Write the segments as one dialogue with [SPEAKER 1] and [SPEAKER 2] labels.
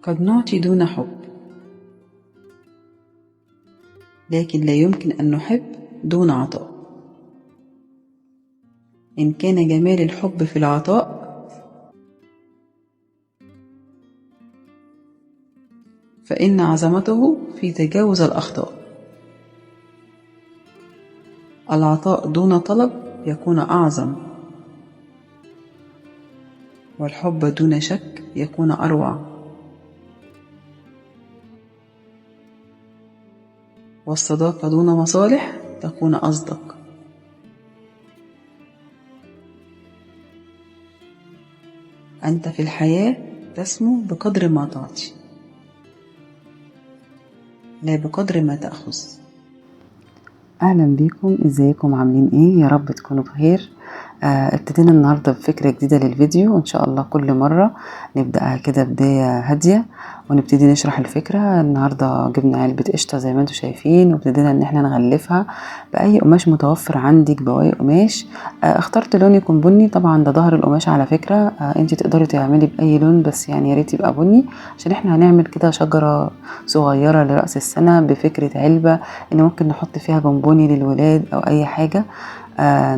[SPEAKER 1] قد نعطي دون حب، لكن لا يمكن أن نحب دون عطاء. إن كان جمال الحب في العطاء فإن عظمته في تجاوز الأخطاء. العطاء دون طلب يكون أعظم، والحب دون شك يكون أروع، والصداقة دون مصالح تكون أصدق. أنت في الحياة تسمو بقدر ما تعطي، لا بقدر ما تأخذ.
[SPEAKER 2] أهلا بيكم، إزيكم عاملين إيه؟ يا رب تكونوا بخير. ابتدينا النهاردة بفكرة جديدة للفيديو، وإن شاء الله كل مرة نبدأ كده بداية هادية ونبتدي نشرح الفكرة. النهاردة جبنا علبة قشطة زي ما انتم شايفين، وابتدينا ان احنا نغلفها بأي قماش متوفر عندك، بواقي قماش. اخترت لون يكون بني، طبعا ده ظهر القماش على فكرة. انت تقدري تعملي بأي لون، بس يعني يا ريت يبقى بني، عشان احنا هنعمل كده شجرة صغيرة لرأس السنة بفكرة علبة ان ممكن نحط فيها بونبوني للولاد او اي حاجة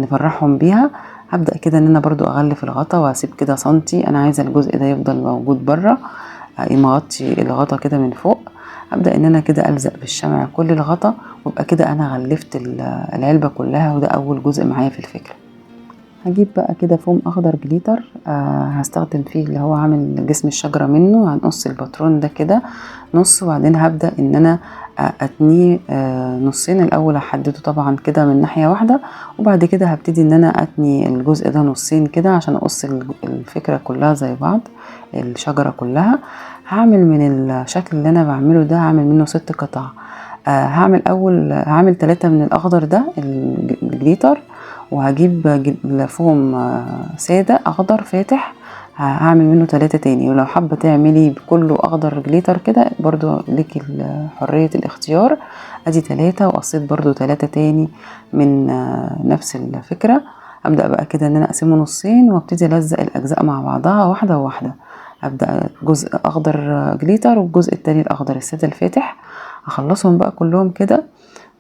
[SPEAKER 2] نفرحهم بيها. هبدأ كده ان انا برضو اغلف الغطا واسيب كده سنتي، انا عايزة الجزء ده يفضل موجود بره، مغطي الغطا كده من فوق. هبدأ ان انا كده الزق بالشمع كل الغطا، ويبقى كده انا غلفت العلبة كلها، وده اول جزء معايا في الفكرة. هجيب بقى كده فوم اخضر جليتر، هستخدم فيه اللي هو عامل جسم الشجرة منه. هنقص الباترون ده كده نص، وبعدين هبدأ ان انا اتنيه نصين. الاول هحدده طبعا كده من ناحية واحدة، وبعد كده هبتدي ان انا اتني الجزء ده نصين كده عشان اقص الفكرة كلها زي بعض، الشجرة كلها. هعمل من الشكل اللي انا بعمله ده، هعمل منه 6 قطع. هعمل 3 من الاخضر ده الجليتر، وهجيب فوم سادة اخضر فاتح، هعمل منه 3 تاني. ولو حابة تعملي بكله اخضر جليتر كده برضو ليكي حرية الاختيار. ادي 3، وقصيت برضو 3 تاني من نفس الفكرة. ابدأ بقى كده ان انا اقسمه نصين، وابتدي الزق الاجزاء مع بعضها واحدة واحدة. ابدأ جزء اخضر جليتر، والجزء التاني الاخضر السادة الفاتح، اخلصهم بقى كلهم كده.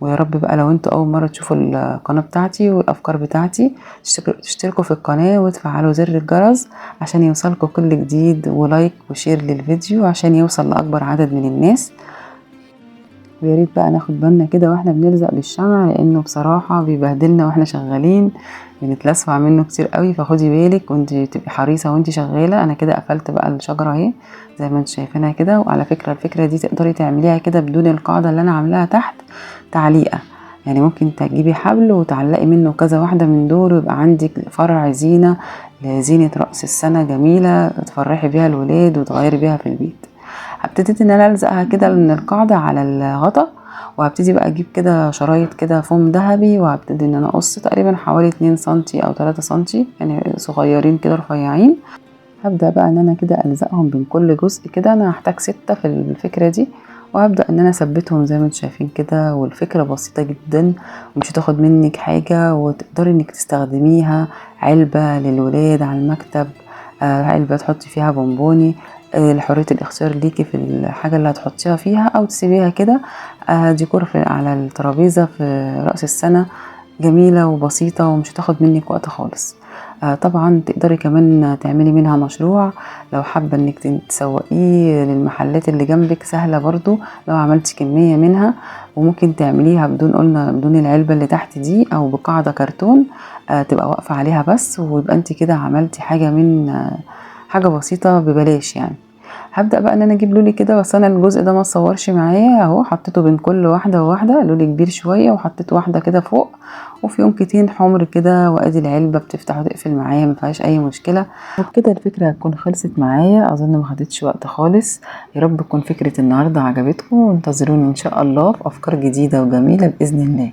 [SPEAKER 2] ويا رب بقى لو انتوا اول مرة تشوفوا القناة بتاعتي والافكار بتاعتي تشتركوا في القناة وتفعلوا زر الجرس عشان يوصلكوا كل جديد، ولايك وشير للفيديو عشان يوصل لاكبر عدد من الناس. ويا ريت بقى ناخد بالنا كده واحنا بنلزق بالشمع، لانه بصراحة بيبهدلنا واحنا شغالين، بنتلسع منه كتير قوي. فخدي بالك وانت تبقي حريصة وانت شغالة. انا كده قفلت بقى الشجرة اهي زي ما انت شايفينها كده. وعلى فكرة الفكرة دي تقدري تعمليها كده بدون القاعدة اللي انا عاملاها تحت تعليقة، يعني ممكن تجيبي حبل وتعلقي منه كذا واحدة من دول، ويبقى عندك فرع زينة لزينة رأس السنة جميلة تفرحي بيها الولاد وتغيري بيها في البيت. هبتدي ان انا الزقها كده من القاعدة على الغطا، وهبتدي بقى اجيب كده شرايط كده فوم ذهبي، وهبتدي ان انا اقص تقريبا حوالي 2 سنتي او 3 سنتي، يعني صغيرين كده رفيعين. هبدأ بقى ان انا كده الزقهم بين كل جزء كده. انا هحتاج 6 في الفكرة دي، وهبدأ ان انا اثبتهم زي ما انتم شايفين كده. والفكرة بسيطة جدا ومش هتاخد منك حاجة، وتقدري انك تستخدميها علبة للولاد على المكتب، علبة تحطي فيها بونبوني، لحرية الاختيار ليكي في الحاجة اللي هتحطيها فيها، او تسيبيها كده ديكور على الترابيزة في رأس السنة. جميلة وبسيطة ومش هتاخد منك وقت خالص. طبعا تقدري كمان تعملي منها مشروع لو حابة انك تسوقيه للمحلات اللي جنبك، سهلة برضو لو عملتي كمية منها. وممكن تعمليها بدون العلبة اللي تحت دي، او بقاعدة كرتون تبقى واقفة عليها بس، ويبقى انت كده عملتي حاجة من حاجة بسيطة ببلاش يعني. هبدأ بقى ان انا اجيب لولي كده، بس انا الجزء ده ما اتصورش معايا اهو. حطيته بين كل واحدة وواحدة، لولي كبير شوية، وحطيت واحدة كده فوق وفي يمكتين حمر كده، وادي العلبة بتفتح وتقفل معايا ما فيهاش اي مشكلة. وبكده الفكرة هتكون خلصت معايا، اظن ما خدتش وقت خالص. يا رب تكون فكرة النهاردة عجبتكم، وانتظروني ان شاء الله في افكار جديدة وجميلة باذن الله.